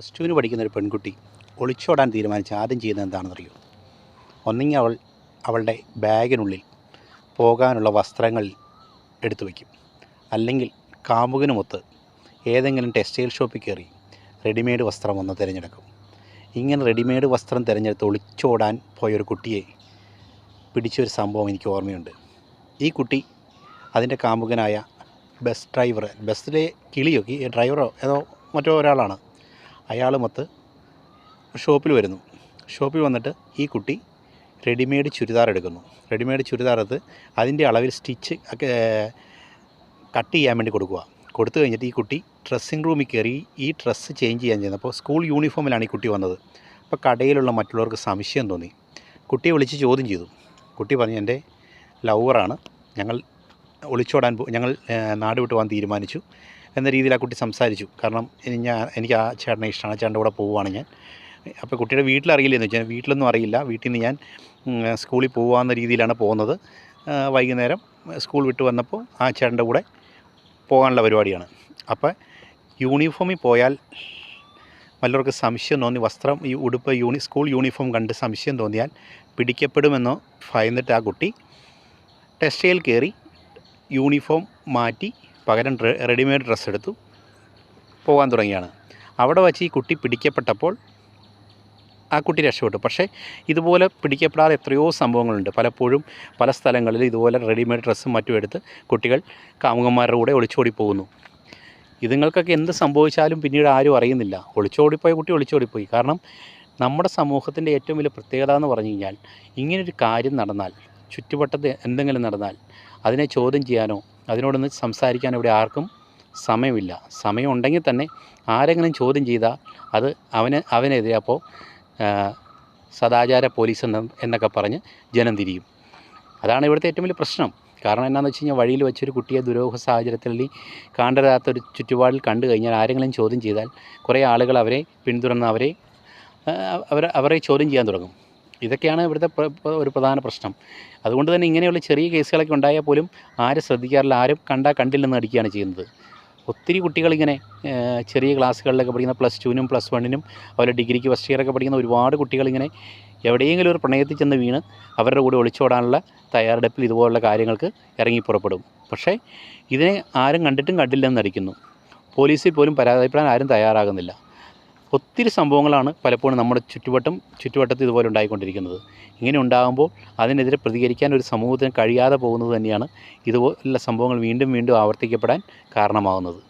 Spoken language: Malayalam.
+2 പഠിക്കുന്ന ഒരു പെൺകുട്ടി ഒളിച്ചോടാൻ തീരുമാനിച്ച് ആദ്യം ചെയ്യുന്നത് എന്താണെന്നറിയോ? ഒന്നെങ്കിൽ അവളുടെ ബാഗിനുള്ളിൽ പോകാനുള്ള വസ്ത്രങ്ങൾ എടുത്തു വയ്ക്കും, അല്ലെങ്കിൽ കാമുകനുമൊത്ത് ഏതെങ്കിലും ടെക്സ്റ്റൈൽ ഷോപ്പിൽ കയറി റെഡിമെയ്ഡ് വസ്ത്രം ഒന്ന് തിരഞ്ഞെടുക്കും. ഇങ്ങനെ റെഡിമെയ്ഡ് വസ്ത്രം തിരഞ്ഞെടുത്ത് ഒളിച്ചോടാൻ പോയൊരു കുട്ടിയെ പിടിച്ചൊരു സംഭവം എനിക്ക് ഓർമ്മയുണ്ട്. ഈ കുട്ടി അതിൻ്റെ കാമുകനായ ബസ്സിലെ കിളിയോ ഡ്രൈവറോ ഏതോ മറ്റോ ഒരാളാണ്. അയാളുമൊത്ത് ഷോപ്പിൽ വരുന്നു. ഷോപ്പിൽ വന്നിട്ട് ഈ കുട്ടി റെഡിമെയ്ഡ് ചുരിദാർ എടുക്കുന്നു. റെഡിമെയ്ഡ് ചുരിദാർ എടുത്ത് അതിൻ്റെ അളവിൽ സ്റ്റിച്ച് കട്ട് ചെയ്യാൻ വേണ്ടി കൊടുത്തു കഴിഞ്ഞിട്ട് ഈ കുട്ടി ഡ്രസ്സിങ് റൂമിൽ കയറി ഈ ഡ്രസ്സ് ചേഞ്ച് ചെയ്യാൻ ചെയ്യുന്നത്. സ്കൂൾ യൂണിഫോമിലാണ് ഈ കുട്ടി വന്നത്. അപ്പോൾ കടയിലുള്ള മറ്റുള്ളവർക്ക് സംശയം തോന്നി. കുട്ടിയെ വിളിച്ച് ചോദ്യം ചെയ്തു. കുട്ടി പറഞ്ഞു, എൻ്റെ ലവറാണ്, ഞങ്ങൾ ഞങ്ങൾ നാട് വിട്ട് പോകാൻ തീരുമാനിച്ചു എന്ന രീതിയിൽ ആ കുട്ടി സംസാരിച്ചു. കാരണം എനിക്ക് ആ ചേട്ടനെ ഇഷ്ടമാണ്, ചേട്ടൻ്റെ കൂടെ പോവുകയാണ് ഞാൻ. അപ്പോൾ കുട്ടിയുടെ വീട്ടിലറിയില്ലെന്ന് വെച്ചാൽ വീട്ടിലൊന്നും അറിയില്ല. വീട്ടിൽ നിന്ന് ഞാൻ സ്കൂളിൽ പോകാമെന്ന രീതിയിലാണ് പോകുന്നത്. വൈകുന്നേരം സ്കൂൾ വിട്ട് വന്നപ്പോൾ ആ ചേട്ടൻ്റെ കൂടെ പോകാനുള്ള പരിപാടിയാണ്. അപ്പോൾ യൂണിഫോമിൽ പോയാൽ വല്ലവർക്ക് സംശയം തോന്നി, വസ്ത്രം ഈ ഉടുപ്പ് സ്കൂൾ യൂണിഫോം കണ്ട് സംശയം തോന്നിയാൽ പിടിക്കപ്പെടുമെന്നോ ഭയന്നിട്ട് ആ കുട്ടി ടെക്സ്റ്റൈൽ കയറി യൂണിഫോം മാറ്റി പകരം റെഡിമെയ്ഡ് ഡ്രസ്സ് എടുത്തു പോകാൻ തുടങ്ങിയാണ്. അവിടെ വച്ച് ഈ കുട്ടി പിടിക്കപ്പെട്ടപ്പോൾ ആ കുട്ടി രക്ഷപ്പെട്ടു. പക്ഷേ ഇതുപോലെ പിടിക്കപ്പെടാതെ എത്രയോ സംഭവങ്ങളുണ്ട്. പലപ്പോഴും പല സ്ഥലങ്ങളിൽ ഇതുപോലെ റെഡിമെയ്ഡ് ഡ്രസ്സും മറ്റും എടുത്ത് കുട്ടികൾ കാമുകന്മാരുടെ കൂടെ ഒളിച്ചോടി പോകുന്നു. ഇതുങ്ങൾക്കൊക്കെ എന്ത് സംഭവിച്ചാലും പിന്നീട് ആരും അറിയുന്നില്ല. ഒളിച്ചോടിപ്പോയ കുട്ടി ഒളിച്ചോടിപ്പോയി. കാരണം നമ്മുടെ സമൂഹത്തിൻ്റെ ഏറ്റവും വലിയ പ്രത്യേകത എന്ന് പറഞ്ഞു കഴിഞ്ഞാൽ, ഇങ്ങനൊരു കാര്യം നടന്നാൽ, ചുറ്റുവട്ടത്ത് എന്തെങ്കിലും നടന്നാൽ അതിനെ ചോദ്യം ചെയ്യാനോ അതിനോടൊന്ന് സംസാരിക്കാനോ ഇവിടെ ആർക്കും സമയമില്ല. സമയമുണ്ടെങ്കിൽ തന്നെ ആരെങ്കിലും ചോദ്യം ചെയ്താൽ അത് അവനെതിരെ അപ്പോൾ സദാചാര പോലീസ് എന്നൊക്കെ പറഞ്ഞ് ജനം തിരിയും. അതാണ് ഇവിടുത്തെ ഏറ്റവും വലിയ പ്രശ്നം. കാരണം എന്താണെന്ന് വെച്ച് കഴിഞ്ഞാൽ, വഴിയിൽ വെച്ചൊരു കുട്ടിയെ ദുരൂഹ സാഹചര്യത്തിൽ കാണരുതാത്തൊരു ചുറ്റുപാടിൽ കണ്ടു കഴിഞ്ഞാൽ ആരെങ്കിലും ചോദ്യം ചെയ്താൽ കുറേ ആളുകൾ അവരെ പിന്തുടർന്ന് അവരെ ചോദ്യം ചെയ്യാൻ തുടങ്ങും. ഇതൊക്കെയാണ് ഇവിടുത്തെ ഒരു പ്രധാന പ്രശ്നം. അതുകൊണ്ട് തന്നെ ഇങ്ങനെയുള്ള ചെറിയ കേസുകളൊക്കെ ഉണ്ടായാൽ പോലും ആരും ശ്രദ്ധിക്കാറില്ല. ആരും കണ്ടില്ലെന്ന് നടിക്കുകയാണ് ചെയ്യുന്നത്. ഒത്തിരി കുട്ടികളിങ്ങനെ ചെറിയ ക്ലാസ്സുകളിലൊക്കെ പഠിക്കുന്ന +2നും +1നും അതുപോലെ ഡിഗ്രിക്ക് ഫസ്റ്റ് ഇയറൊക്കെ പഠിക്കുന്ന ഒരുപാട് കുട്ടികളിങ്ങനെ എവിടെയെങ്കിലും ഒരു പ്രണയത്തിൽ ചെന്ന് വീണ് അവരുടെ കൂടെ ഒളിച്ചോടാനുള്ള തയ്യാറെടുപ്പിൽ ഇതുപോലുള്ള കാര്യങ്ങൾക്ക് ഇറങ്ങി പുറപ്പെടും. പക്ഷേ ഇതിനെ ആരും കണ്ടിട്ടും കണ്ടില്ലെന്ന് നടിക്കുന്നു. പോലീസിൽ പോലും പരാതിപ്പെടാൻ ആരും തയ്യാറാകുന്നില്ല. ഒത്തിരി സംഭവങ്ങളാണ് പലപ്പോഴും നമ്മുടെ ചുറ്റുവട്ടത്ത് ഇതുപോലെ ഉണ്ടായിക്കൊണ്ടിരിക്കുന്നത്. ഇങ്ങനെ ഉണ്ടാകുമ്പോൾ അതിനെതിരെ പ്രതികരിക്കാൻ ഒരു സമൂഹത്തിന് കഴിയാതെ പോകുന്നത് തന്നെയാണ് ഇതുപോലുള്ള സംഭവങ്ങൾ വീണ്ടും വീണ്ടും ആവർത്തിക്കപ്പെടാൻ കാരണമാകുന്നത്.